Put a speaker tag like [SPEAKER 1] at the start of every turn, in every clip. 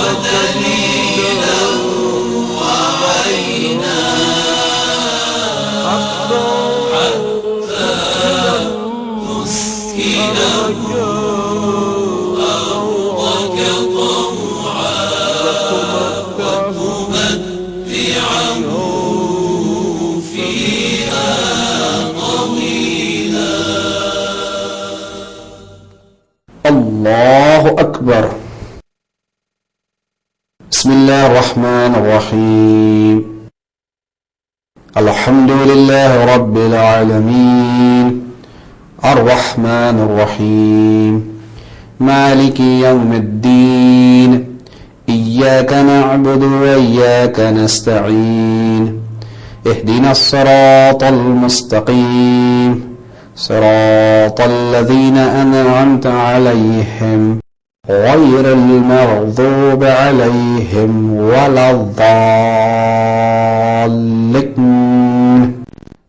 [SPEAKER 1] ودليلا وعينا حتى نسكنه أرضك طوعا وتمتعه فيها طويلا.
[SPEAKER 2] الله أكبر. بسم الله الرحمن الرحيم. الحمد لله رب العالمين الرحمن الرحيم مالك يوم الدين إياك نعبد وإياك نستعين اهدنا الصراط المستقيم صراط الذين أنعمت عليهم غير المغضوب عليهم ولا الضالين.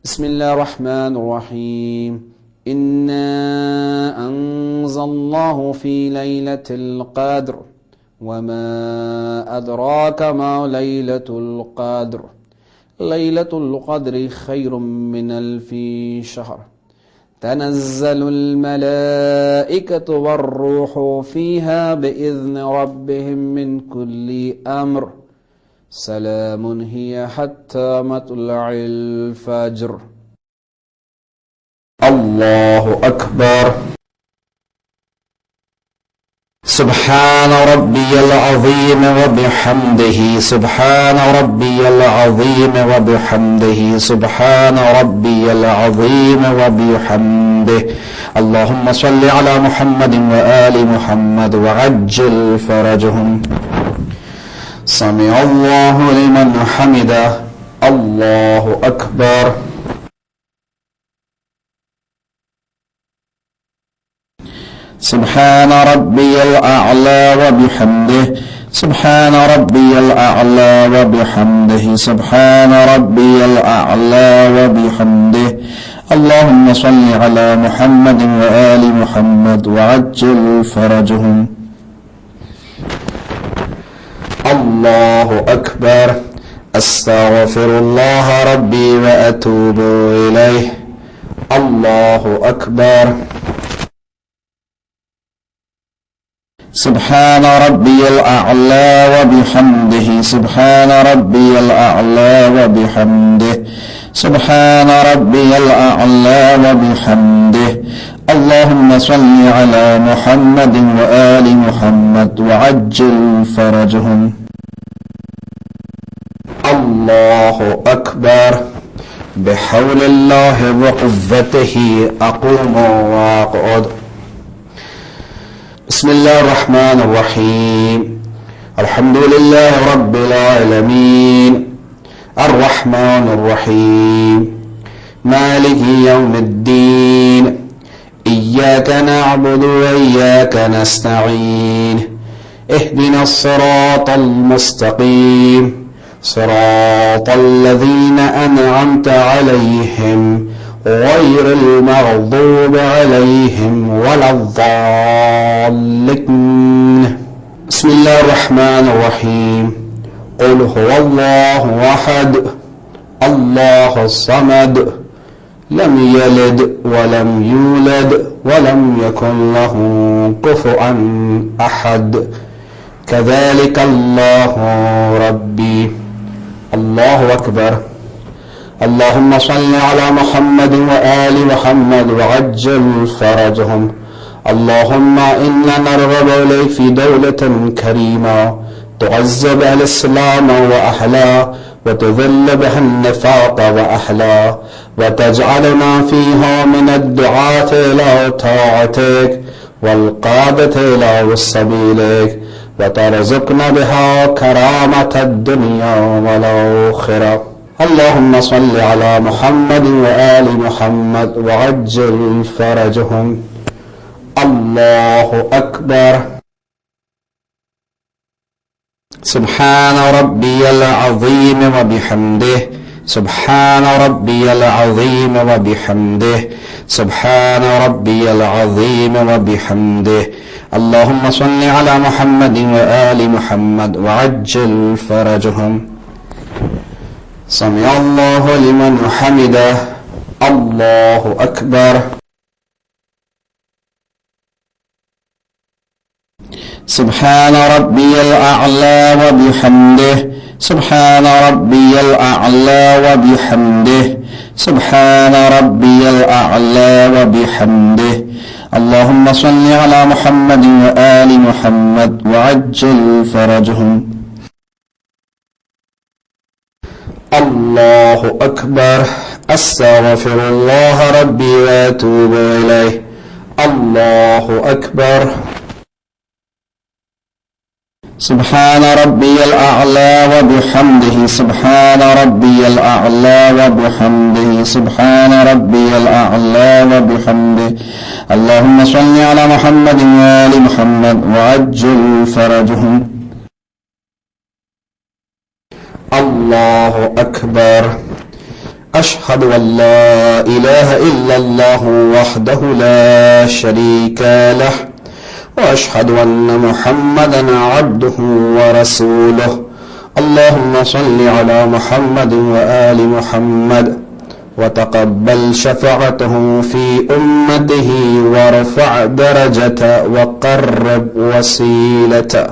[SPEAKER 2] بسم الله الرحمن الرحيم. إنا أنزلناه في ليلة القدر وما أدراك ما ليلة القدر ليلة القدر خير من 1000 شهر تنزل الملائكة والروح فيها بإذن ربهم من كل أمر سلام هي حتى مطلع الفجر. الله أكبر. سبحان ربي العظيم وبحمده سبحان ربي العظيم وبحمده سبحان ربي العظيم وبحمده. اللهم صل على محمد وآل محمد وعجل فرجهم. سمع الله لمن حمده. الله أكبر. سبحان ربي الأعلى وبحمده سبحان ربي الأعلى وبحمده سبحان ربي الأعلى وبحمده. اللهم صل على محمد وآل محمد وعجل فرجهم. الله أكبر. أستغفر الله ربي وأتوب إليه. الله أكبر. سبحان ربي الأعلى وبحمده سبحان ربي الأعلى وبحمده سبحان ربي الأعلى وبحمده. اللهم صل على محمد وآل محمد وعجل فرجهم. الله أكبر. بحول الله وقوته أقوم وأقعد. بسم الله الرحمن الرحيم. الحمد لله رب العالمين الرحمن الرحيم مالك يوم الدين إياك نعبد وإياك نستعين اهدنا الصراط المستقيم صراط الذين أنعمت عليهم غير المغضوب عليهم ولا الضالين. بسم الله الرحمن الرحيم. قل هو الله أحد الله الصمد لم يلد ولم يولد ولم يكن له كفوا أحد كذلك الله ربي. الله أكبر. اللهم صل على محمد وآل محمد وعجل فرجهم. اللهم إنا نرغب إليك في دولة كريمة تعز بها الإسلام وأهله وتذل بها النفاق وأهله وتجعلنا فيها من الدعاة إلى طاعتك والقادة إلى سبيلك وترزقنا بها كرامة الدنيا والآخرة. اللهم صل على محمد وآل محمد وعجل فرجهم. الله أكبر. سبحان ربي العظيم وبحمده سبحان ربي العظيم وبحمده سبحان ربي العظيم وبحمده. اللهم صل على محمد وآل محمد وعجل فرجهم. سمع الله لمن حمده. الله أكبر. سبحان ربي الأعلى وبحمده. سبحان ربي الأعلى وبحمده. سبحان ربي الأعلى وبحمده. اللهم صل على محمد وآل محمد وعجل فرجهم. الله أكبر. أستغفر الله ربي وأتوب إليه. الله أكبر. سبحان ربي الأعلى وبحمده. سبحان ربي الأعلى وبحمده. سبحان ربي الأعلى وبحمده. اللهم صل على محمد وآل محمد وعجل فرجهم. الله أكبر. أشهد أن لا إله إلا الله وحده لا شريك له، وأشهد أن محمدا عبده ورسوله. اللهم صل على محمد وآل محمد وتقبل شفاعته في أمته وارفع درجته وقرب وسيلته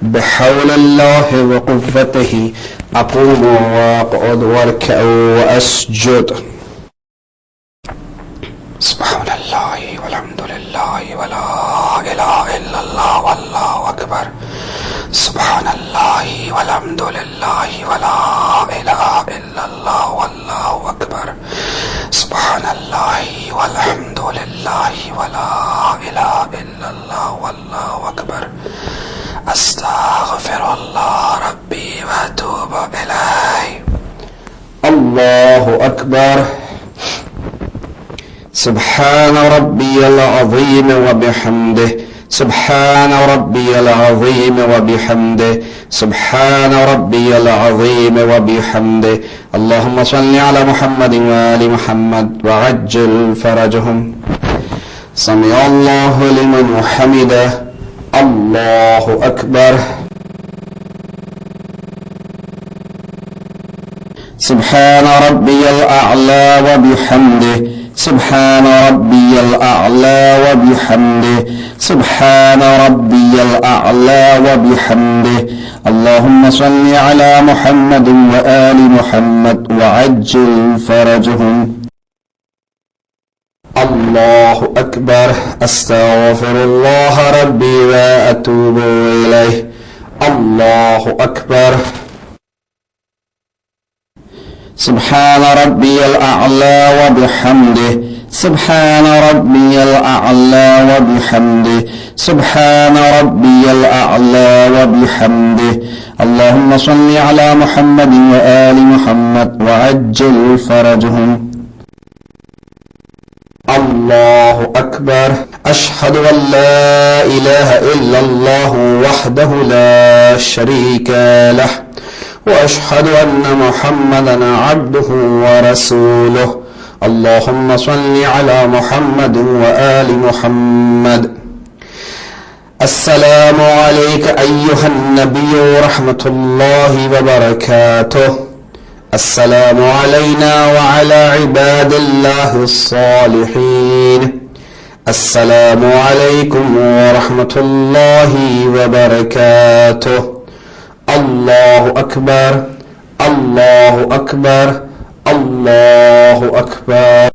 [SPEAKER 2] بحول الله وقوته. أقوم وأقعد واركع وأسجد. سبحان الله والحمد لله ولا إله إلا الله والله أكبر. سبحان الله والحمد لله ولا إله إلا الله والله أكبر. سبحان الله والحمد لله ولا إله إلا الله والله أكبر. أستغفر الله ربي وأتوب إليه. الله أكبر. سبحان ربي العظيم وبحمده. سبحان ربي العظيم وبحمده. سبحان ربي العظيم وبحمده. اللهم صل على محمد وآل محمد وعجل فرجهم. سمع الله لمن حمده. الله أكبر. سبحان ربي الأعلى وبحمده. سبحان ربي الأعلى وبحمده. سبحان ربي الأعلى وبحمده. اللهم صل على محمد وآل محمد وعجل فرجهم. الله أكبر. أستغفر الله ربي وأتوب إليه. الله أكبر. سبحان ربي الأعلى وبحمده. سبحان ربي الأعلى وبحمده. سبحان ربي الأعلى وبحمده. اللهم صل على محمد وآل محمد وعجل فرجهم. الله أكبر. أشهد أن لا إله إلا الله وحده لا شريك له، وأشهد أن محمدا عبده ورسوله. اللهم صل على محمد وآل محمد. السلام عليك أيها النبي ورحمة الله وبركاته. السلام علينا وعلى عباد الله الصالحين. السلام عليكم ورحمة الله وبركاته. الله أكبر. الله أكبر. الله أكبر.